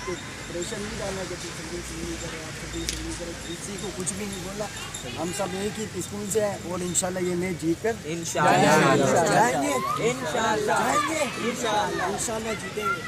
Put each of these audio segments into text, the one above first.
کہ پریشر نہیں ڈالنا کہ سنگنگ کرے آپ سنگنگ کرے, کسی کو کچھ بھی نہیں بولنا. ہم سب ایک ہی اسکول سے ہیں اور انشاءاللہ یہ میچ جیت کر جائیں گے, انشاءاللہ جیتیں گے.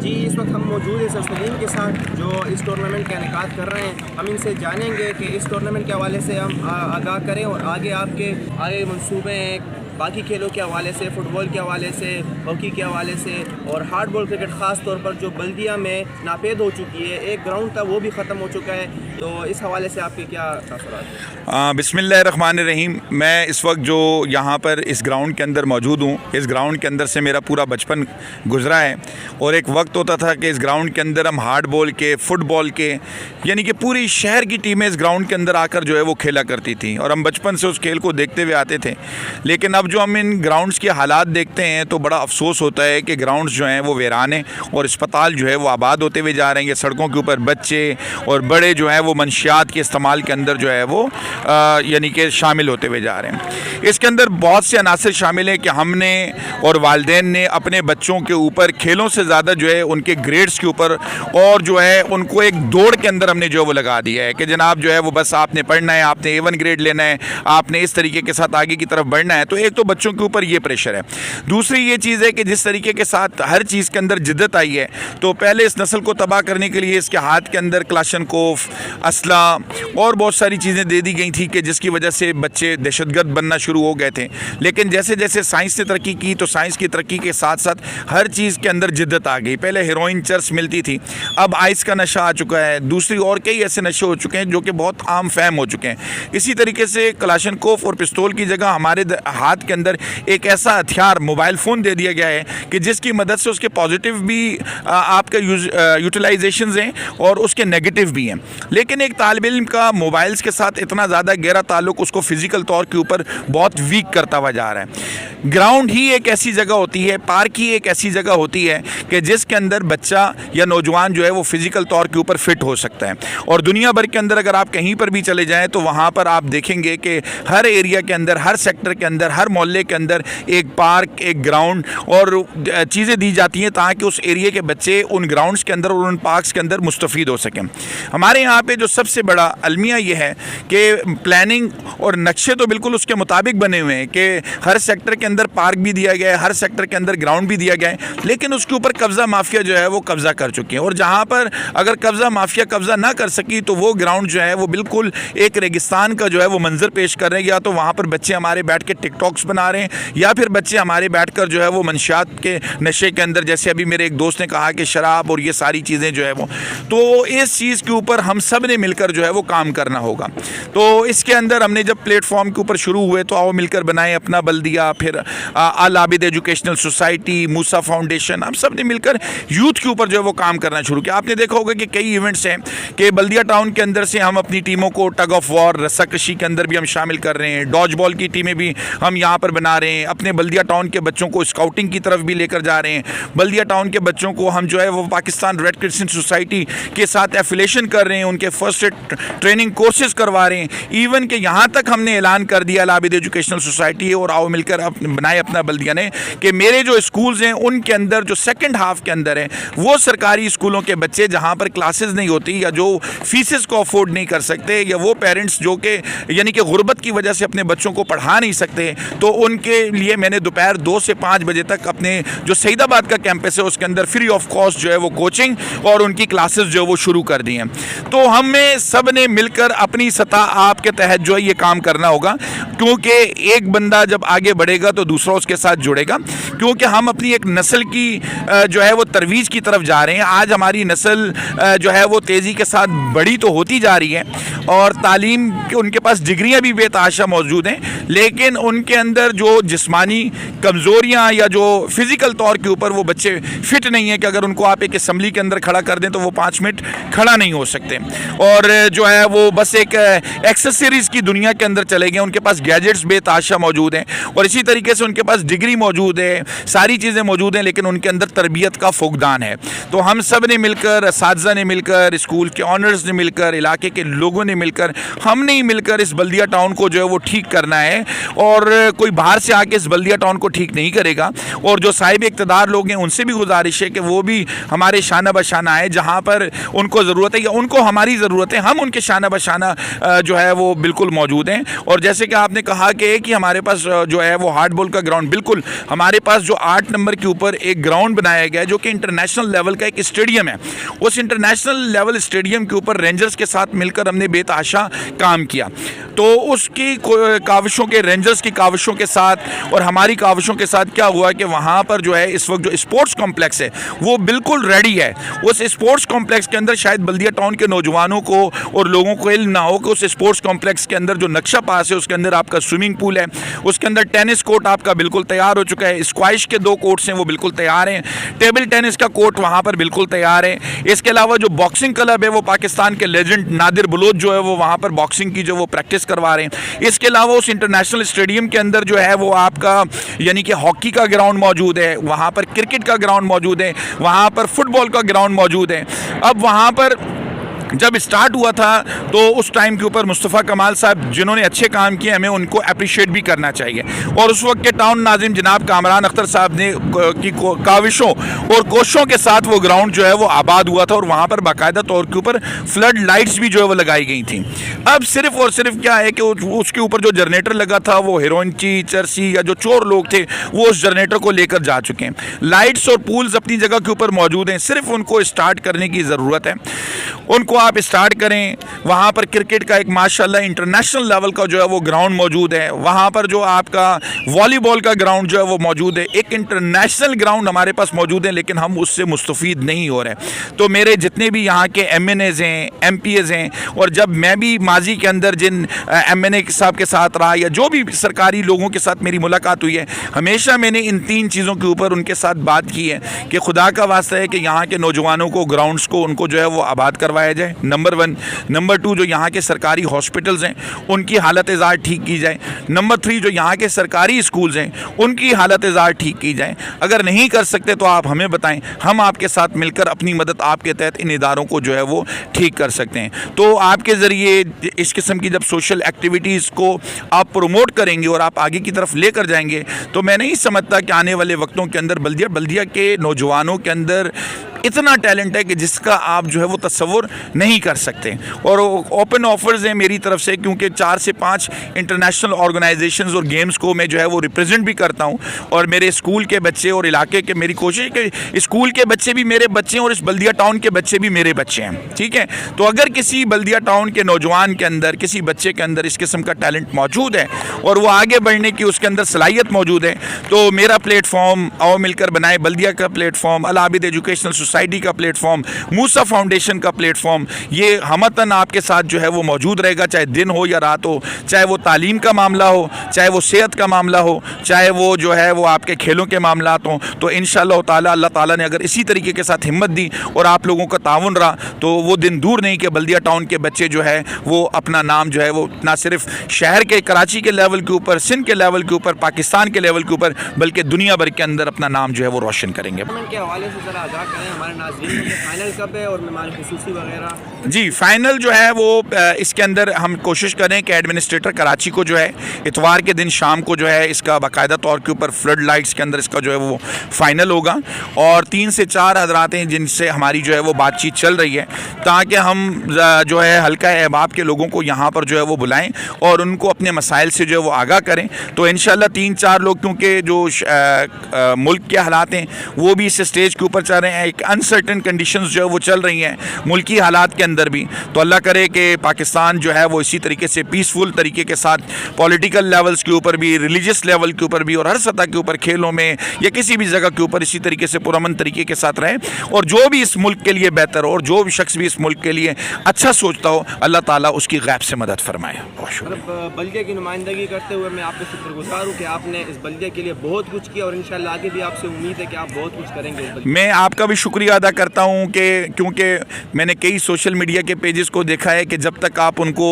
جی اس وقت ہم موجود ہیں سر سلیم کے ساتھ جو اس ٹورنامنٹ کا انعقاد کر رہے ہیں. ہم ان سے جانیں گے کہ اس ٹورنامنٹ کے حوالے سے ہم آگاہ کریں اور آگے آپ کے آگے منصوبے ہیں باقی کھیلوں کے حوالے سے, فٹ بال کے حوالے سے, ہاکی کے حوالے سے اور ہارڈ بال کرکٹ خاص طور پر جو بلدیہ میں ناپید ہو چکی ہے, ایک گراؤنڈ تھا وہ بھی ختم ہو چکا ہے, تو اس حوالے سے آپ کے کیا تاثرات ہیں؟ بسم اللہ الرحمن الرحیم. میں اس وقت جو یہاں پر اس گراؤنڈ کے اندر موجود ہوں, اس گراؤنڈ کے اندر سے میرا پورا بچپن گزرا ہے اور ایک وقت ہوتا تھا کہ اس گراؤنڈ کے اندر ہم ہارڈ بال کے, فٹ بال کے, یعنی کہ پوری شہر کی ٹیمیں اس گراؤنڈ کے اندر آ کر جو ہے وہ کھیلا کرتی تھیں اور ہم بچپن سے اس کھیل کو دیکھتے ہوئے آتے تھے. لیکن اب جو ہم ان گراؤنڈز کے حالات دیکھتے ہیں تو بڑا افسوس ہوتا ہے کہ گراؤنڈز جو ہیں وہ ویران ہیں اور اسپتال جو ہے وہ آباد ہوتے ہوئے جا رہے ہیں. سڑکوں کے اوپر بچے اور بڑے جو ہیں وہ منشیات کے استعمال کے اندر جو ہے وہ یعنی کہ شامل ہوتے ہوئے جا رہے ہیں. اس کے اندر بہت سے عناصر شامل ہیں کہ ہم نے اور والدین نے اپنے بچوں کے اوپر کھیلوں سے زیادہ جو ہے ان کے گریڈز کے اوپر اور جو ہے ان کو ایک دوڑ کے اندر ہم نے جو وہ لگا دیا ہے کہ جناب جو ہے وہ بس آپ نے پڑھنا ہے, آپ نے A1 گریڈ لینا ہے, آپ نے اس طریقے کے ساتھ آگے کی طرف بڑھنا ہے. تو ایک تو بچوں کے اوپر یہ پریشر ہے. دوسری یہ چیز ہے کہ جس طریقے کے ساتھ ہر چیز کے اندر جدت آئی ہے تو پہلے اس نسل کو تباہ کرنے کے لیے اس کے ہاتھ کے اندر کلاشنکوف, اسلحہ اور بہت ساری چیزیں دے دی گئی تھیں کہ جس کی وجہ سے بچے دہشت گرد بننا شروع ہو گئے تھے. لیکن جیسے جیسے سائنس نے ترقی کی تو سائنس کی ترقی کے ساتھ ساتھ ہر چیز کے اندر جدت آ گئی. پہلے ہیروئن, چرس ملتی تھی, اب آئس کا نشہ آ چکا ہے, دوسری اور کئی ایسے نشے ہو چکے ہیں جو کہ بہت عام فہم ہو چکے ہیں. اسی طریقے سے کلاشنکوف اور پستول کی جگہ ہمارے ہاتھ کے اندر ایک ایسا ہتھیار موبائل فون دے دیا گیا ہے کہ جس کی مدد سے اس کے پازیٹیو بھی آپ کا یوٹیلائزیشنز ہیں اور اس کے نیگیٹو بھی ہیں. لیکن ایک طالب علم کا موبائلز کے ساتھ اتنا زیادہ گہرا تعلق اس کو فزیکل طور کے اوپر بہت ویک کرتا ہوا جا رہا ہے. گراؤنڈ ہی ایک ایسی جگہ ہوتی ہے, پارک ہی ایک ایسی جگہ ہوتی ہے کہ جس کے اندر بچہ یا نوجوان جو ہے وہ فزیکل طور کے اوپر فٹ ہو سکتا ہے. اور دنیا بھر کے اندر اگر آپ کہیں پر بھی چلے جائیں تو وہاں پر آپ دیکھیں گے کہ ہر ایریا کے اندر, ہر سیکٹر کے اندر, ہر محلے کے اندر ایک پارک, ایک گراؤنڈ اور چیزیں دی جاتی ہیں تاکہ اس ایریا کے بچے ان گراؤنڈز کے اندر اور ان پارکس کے اندر مستفید ہو سکیں. ہمارے یہاں پہ جو سب سے بڑا المیہ یہ ہے کہ پلاننگ اور نقشے تو بالکل اس کے مطابق بنے ہوئے ہیں کہ ہر سیکٹر کے اندر پارک بھی دیا گیا ہے, ہر سیکٹر کے اندر گراؤنڈ بھی دیا گیا ہے, لیکن اس کے اوپر قبضہ مافیا جو ہے وہ قبضہ کر چکی ہے. اور جہاں پر اگر قبضہ مافیا قبضہ نہ کر سکی تو وہ گراؤنڈ جو ہے وہ بالکل ایک ریگستان کا جو ہے وہ منظر پیش کر رہے ہیں. یا تو وہاں پر بچے ہمارے بیٹھ کے ٹک ٹاکس بنا رہے ہیں یا پھر بچے ہمارے بیٹھ کر جو ہے وہ منشیات کے نشے کے اندر, جیسے ابھی میرے ایک دوست نے کہا کہ شراب اور یہ ساری چیزیں جو ہے وہ, تو اس چیز کے اوپر ہم سب نے مل کر جو ہے وہ کام کرنا ہوگا. تو اس کے اندر ہم نے جب پلیٹ فارم کے اوپر شروع ہوئے تو آؤ مل کر بنائیں اپنا بلدیہ, پھر آل عابد ایجوکیشنل سوسائٹی, موسیٰ فاؤنڈیشن, ہم سب نے مل کر یوتھ کے اوپر جو ہے وہ کام کرنا شروع کیا. آپ نے دیکھا ہوگا کہ کئی ایونٹس ہیں کہ بلدیہ ٹاؤن کے اندر سے ہم اپنی ٹیموں کو ٹگ آف وار, رسا کشی کے اندر بھی ہم شامل کر رہے ہیں, ڈاج بال کی ٹیمیں بھی ہم یہاں پر بنا رہے ہیں, اپنے بلدیہ ٹاؤن کے بچوں کو اسکاؤٹنگ کی طرف بھی لے کر جا رہے ہیں, بلدیہ ٹاؤن کے بچوں کو ہم جو ہے وہ پاکستان ریڈ کرسچن سوسائٹی کے ساتھ ایفیلیشن کر رہے ہیں, ان کے فرسٹ ایڈ ٹریننگ کورسز کروا رہے ہیں. ایون کہ یہاں تک ہم نے اعلان کر دیا آل عابد ایجوکیشنل سوسائٹی اور آؤ مل کر بنائے اپنا بلدیہ نے کہ میرے جو اسکولز ہیں ان کے اندر جو سیکنڈ ہاف کے اندر ہیں وہ سرکاری اسکولوں کے بچے جہاں پر کلاسز نہیں ہوتی یا جو فیسز کو افورڈ نہیں کر سکتے یا وہ پیرنٹس جو کہ یعنی کہ غربت کی وجہ سے اپنے بچوں کو پڑھا نہیں سکتے, تو ان کے لیے میں نے دوپہر 2 سے 5 بجے تک اپنے جو سعید آباد کا کیمپس ہے اس کے اندر فری آف کاسٹ جو ہے وہ کوچنگ اور ان کی کلاسز جو ہے وہ شروع کر دی ہیں. تو ہمیں سب نے مل کر اپنی سطح آپ کے تحت جو ہے یہ کام کرنا ہوگا, کیونکہ ایک بندہ جب آگے بڑھے گا تو دوسرا اس کے ساتھ جڑے گا. کیونکہ ہم اپنی ایک نسل کی جو ہے وہ ترویج کی طرف جا رہے ہیں. آج ہماری نسل جو ہے وہ تیزی کے ساتھ بڑی تو ہوتی جا رہی ہے اور تعلیم ان کے پاس ڈگریاں بھی بے تحاشا موجود ہیں, لیکن ان کے اندر جو جسمانی کمزوریاں یا جو فزیکل طور کے اوپر وہ بچے فٹ نہیں ہیں کہ اگر ان کو آپ ایک اسمبلی کے اندر کھڑا کر دیں تو وہ 5 منٹ کھڑا نہیں ہو سکتے, اور جو ہے وہ بس ایک ایکسیسریز کی دنیا کے اندر چلے گئے. ان کے پاس گیجٹس بے تحاشا موجود ہیں اور اسی طریقے سے ان کے پاس ڈگری موجود ہے, ساری چیزیں موجود ہیں, لیکن ان کے اندر تربیت کا فقدان ہے. تو ہم سب نے مل کر, اساتذہ نے مل کر, اسکول کے آنرز نے مل کر, علاقے کے لوگوں نے مل کر, ہم نے مل کر اس بلدیہ ٹاؤن کو جو ہے وہ ٹھیک کرنا ہے, اور کوئی باہر سے آ کے اس بلدیہ ٹاؤن کو ٹھیک نہیں کرے گا. اور جو صاحب اقتدار لوگ ہیں ان سے بھی گزارش ہے کہ وہ بھی ہمارے شانہ بشانہ آئے, جہاں پر ان کو ضرورت ہے یا ان کو ہماری ضرورت ہے, ہم ان کے شانہ بشانہ جو ہے وہ بالکل موجود ہیں. اور جیسے کہ آپ نے کہا کہ ایک ہی ہمارے پاس جو ہے وہ ہارڈ بال کا گراؤنڈ, بالکل ہمارے پاس جو 8 نمبر کے اوپر ایک گراؤنڈ بنایا گیا ہے جو کہ انٹرنیشنل لیول کا ایک اسٹیڈیم ہے. اس انٹرنیشنل لیول اسٹیڈیم کے اوپر رینجرز کے ساتھ مل کر ہم نے بے تحاشا کام کیا. تو اس کی کاوشوں کے, رینجرز کی کاوشوں کے ساتھ اور ہماری کاوشوں کے ساتھ کیا ہوا کہ وہاں پر جو ہے اس وقت جو اسپورٹس کمپلیکس ہے وہ بالکل ریڈی ہے. اس اسپورٹس کمپلیکس کے اندر شاید بلدیہ ٹاؤن کے نوجوانوں کو اور لوگوں کو علم نہ ہو کہ اس اسپورٹس کمپلیکس کے اندر جو نقشہ پاس ہے اس کے اندر آپ کا سوئمنگ پول ہے, اس کے اندر ٹینس کورٹ آپ کا بالکل تیار ہو چکا ہے, اسکواش کے 2 کورٹس ہیں وہ بالکل تیار ہیں, ٹیبل ٹینس کا کورٹ وہاں پر بالکل تیار ہے. اس کے علاوہ جو باکسنگ کلب ہے وہ پاکستان کے لیجنڈ نادر بلوچ جو ہے وہ وہاں پر باکسنگ کی جو وہ پریکٹس کروا رہے ہیں. اس کے علاوہ اس انٹرنیشنل اسٹیڈیم کے اندر جو ہے وہ آپ کا یعنی کہ ہاکی کا گراؤنڈ موجود ہے, وہاں پر کرکٹ کا گراؤنڈ موجود ہے, وہاں پر فٹ بال کا گراؤنڈ موجود ہے. اب وہاں پر جب اسٹارٹ ہوا تھا تو اس ٹائم کے اوپر مصطفیٰ کمال صاحب جنہوں نے اچھے کام کیے ہمیں ان کو اپریشیٹ بھی کرنا چاہیے, اور اس وقت کے ٹاؤن ناظم جناب کامران اختر صاحب نے کی کاوشوں اور کوششوں کے ساتھ وہ گراؤنڈ جو ہے وہ آباد ہوا تھا, اور وہاں پر باقاعدہ طور کے اوپر فلڈ لائٹس بھی جو ہے وہ لگائی گئی تھیں. اب صرف اور صرف کیا ہے کہ اس کے اوپر جو جنریٹر لگا تھا وہ ہیروئنچی چرسی یا جو چور لوگ تھے وہ اس جنریٹر کو لے کر جا چکے ہیں. لائٹس اور پولز اپنی جگہ کے اوپر موجود ہیں, صرف ان کو اسٹارٹ کرنے کی ضرورت ہے. ان کو آپ اسٹارٹ کریں. وہاں پر کرکٹ کا ایک ماشاءاللہ انٹرنیشنل لیول کا جو ہے وہ گراؤنڈ موجود ہے, وہاں پر جو آپ کا والی بال کا گراؤنڈ جو ہے وہ موجود ہے. ایک انٹرنیشنل گراؤنڈ ہمارے پاس موجود ہے, لیکن ہم اس سے مستفید نہیں ہو رہے. تو میرے جتنے بھی یہاں کے ایم این ایز ہیں, ایم پی ایز ہیں, اور جب میں بھی ماضی کے اندر جن ایم این اے صاحب کے ساتھ رہا یا جو بھی سرکاری لوگوں کے ساتھ میری ملاقات ہوئی ہے, ہمیشہ میں نے ان 3 چیزوں کے اوپر ان کے ساتھ بات کی ہے کہ خدا کا واسطہ ہے کہ یہاں کے نوجوانوں کو گراؤنڈز کو ان کو جو ہے وہ آباد کروایا جائے, نمبر 1. نمبر 2 جو یہاں کے سرکاری ہاسپٹلز ہیں ان کی حالت ازار ٹھیک کی جائے. نمبر 3 جو یہاں کے سرکاری اسکولز ہیں ان کی حالت ازار ٹھیک کی جائے. اگر نہیں کر سکتے تو آپ ہمیں بتائیں, ہم آپ کے ساتھ مل کر اپنی مدد آپ کے تحت ان اداروں کو جو ہے وہ ٹھیک کر سکتے ہیں. تو آپ کے ذریعے اس قسم کی جب سوشل ایکٹیویٹیز کو آپ پروموٹ کریں گے اور آپ آگے کی طرف لے کر جائیں گے تو میں نہیں سمجھتا کہ آنے والے وقتوں کے اندر بلدیہ کے نوجوانوں کے اندر اتنا ٹیلنٹ ہے کہ جس کا آپ جو ہے وہ تصور نہیں کر سکتے. اور اوپن آفرز ہیں میری طرف سے, کیونکہ 4 سے 5 انٹرنیشنل آرگنائزیشنز اور گیمز کو میں جو ہے وہ ریپرزینٹ بھی کرتا ہوں, اور میرے اسکول کے بچے اور علاقے کے, میری کوشش ہے کہ اسکول کے بچے بھی میرے بچے ہیں اور اس بلدیہ ٹاؤن کے بچے بھی میرے بچے ہیں. ٹھیک ہے, تو اگر کسی بلدیہ ٹاؤن کے نوجوان کے اندر, کسی بچے کے اندر اس قسم کا ٹیلنٹ موجود ہے اور وہ آگے بڑھنے کی اس کے اندر صلاحیت موجود ہے, تو میرا پلیٹ فارم آؤ مل کر بنائے بلدیہ کا پلیٹ فارم, العابد ایجوکیشنل سوسائٹی کا پلیٹ فارم, موسیٰ فاؤنڈیشن کا پلیٹ فارم, یہ ہمتاً آپ کے ساتھ جو ہے وہ موجود رہے گا, چاہے دن ہو یا رات ہو, چاہے وہ تعلیم کا معاملہ ہو, چاہے وہ صحت کا معاملہ ہو, چاہے وہ جو ہے وہ آپ کے کھیلوں کے معاملات ہوں. تو انشاءاللہ تعالی اللہ تعالیٰ نے اگر اسی طریقے کے ساتھ ہمت دی اور آپ لوگوں کا تعاون رہا تو وہ دن دور نہیں کہ بلدیہ ٹاؤن کے بچے جو ہے وہ اپنا نام جو ہے وہ نہ صرف شہر کے کراچی کے لیول کے اوپر, سندھ کے لیول کے اوپر, پاکستان کے لیول کے اوپر, بلکہ دنیا بھر کے اندر اپنا نام جو ہے وہ روشن کریں گے. کے حوالے سے ذرا آگاہ کریں ہمارے ناظرین کو, فائنل کب ہے اور مہمان خصوصی وغیرہ؟ جی فائنل جو ہے وہ اس کے اندر ہم کوشش کریں کہ ایڈمنسٹریٹر کراچی کو جو ہے اتوار کے دن شام کو جو ہے اس کا باقاعدہ طور کے اوپر فلڈ لائٹس کے اندر اس کا جو ہے وہ فائنل ہوگا, اور 3 سے 4 حضرات ہیں جن سے ہماری جو ہے وہ بات چیت چل رہی ہے تاکہ ہم جو ہے حلقہ احباب کے لوگوں کو یہاں پر جو ہے وہ بلائیں اور ان کو اپنے مسائل سے جو ہے وہ آگاہ کریں تو انشاءاللہ 3-4 لوگ, کیونکہ جو ملک کے حالات ہیں وہ بھی اس اسٹیج کے اوپر چل رہے ہیں, ایک انسرٹن کنڈیشنز جو ہے وہ چل رہی ہیں ملکی حالات کے اندر بھی, تو اللہ کرے کہ پاکستان جو ہے وہ اسی طریقے سے پیسفل طریقے کے ساتھ پولیٹیکل لیولز کے اوپر بھی, ریلیجس لیول کے اوپر بھی, اور ہر سطح کے اوپر, کھیلوں میں یا کسی بھی جگہ کے اوپر اسی طریقے سے پرامن طریقے کے ساتھ رہیں, اور جو بھی اس ملک کے لیے بہتر ہو اور جو بھی شخص بھی اس ملک کے لیے اچھا سوچتا ہو اللہ تعالیٰ اس کی غیب سے مدد فرمائے. بہت شکریہ. بلدیہ کی نمائندگی کرتے ہوئے میں آپ کا شکر گزار ہوں کہ آپ نے اس بلدیہ کے لیے بہت کچھ کیا, اور انشاءاللہ آگے بھی آپ سے امید ہے کہ آپ بہت کچھ کریں گے. میں آپ کا بھی شکریہ ادا کرتا ہوں کہ کیونکہ میں نے کئی سوشل میڈیا کے پیجز کو دیکھا ہے کہ جب تک آپ ان کو,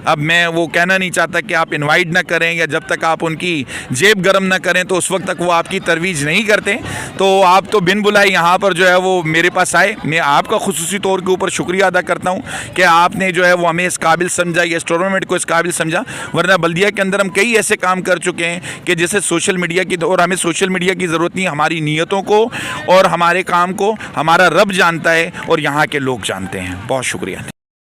اب میں وہ کہنا نہیں چاہتا کہ آپ انوائٹ نہ کریں یا جب تک آپ ان کی جیب گرم نہ کریں تو اس وقت تک وہ آپ کی ترویج نہیں کرتے, تو آپ تو بن بلائے یہاں پر جو ہے وہ میرے پاس آئے. میں آپ کا خصوصی طور کے اوپر شکریہ ادا کرتا ہوں کہ آپ نے جو ہے وہ ہمیں اس قابل سمجھا یا اس ٹورنامنٹ کو اس قابل سمجھا, ورنہ بلدیہ کے اندر ہم کئی ایسے کام کر چکے ہیں کہ جیسے سوشل میڈیا کی, اور ہمیں سوشل میڈیا کی ضرورت نہیں, ہماری نیتوں کو اور ہمارے کام کو ہمارا رب جانتا ہے اور یہاں کے لوگ جانتے ہیں. بہت شکریہ.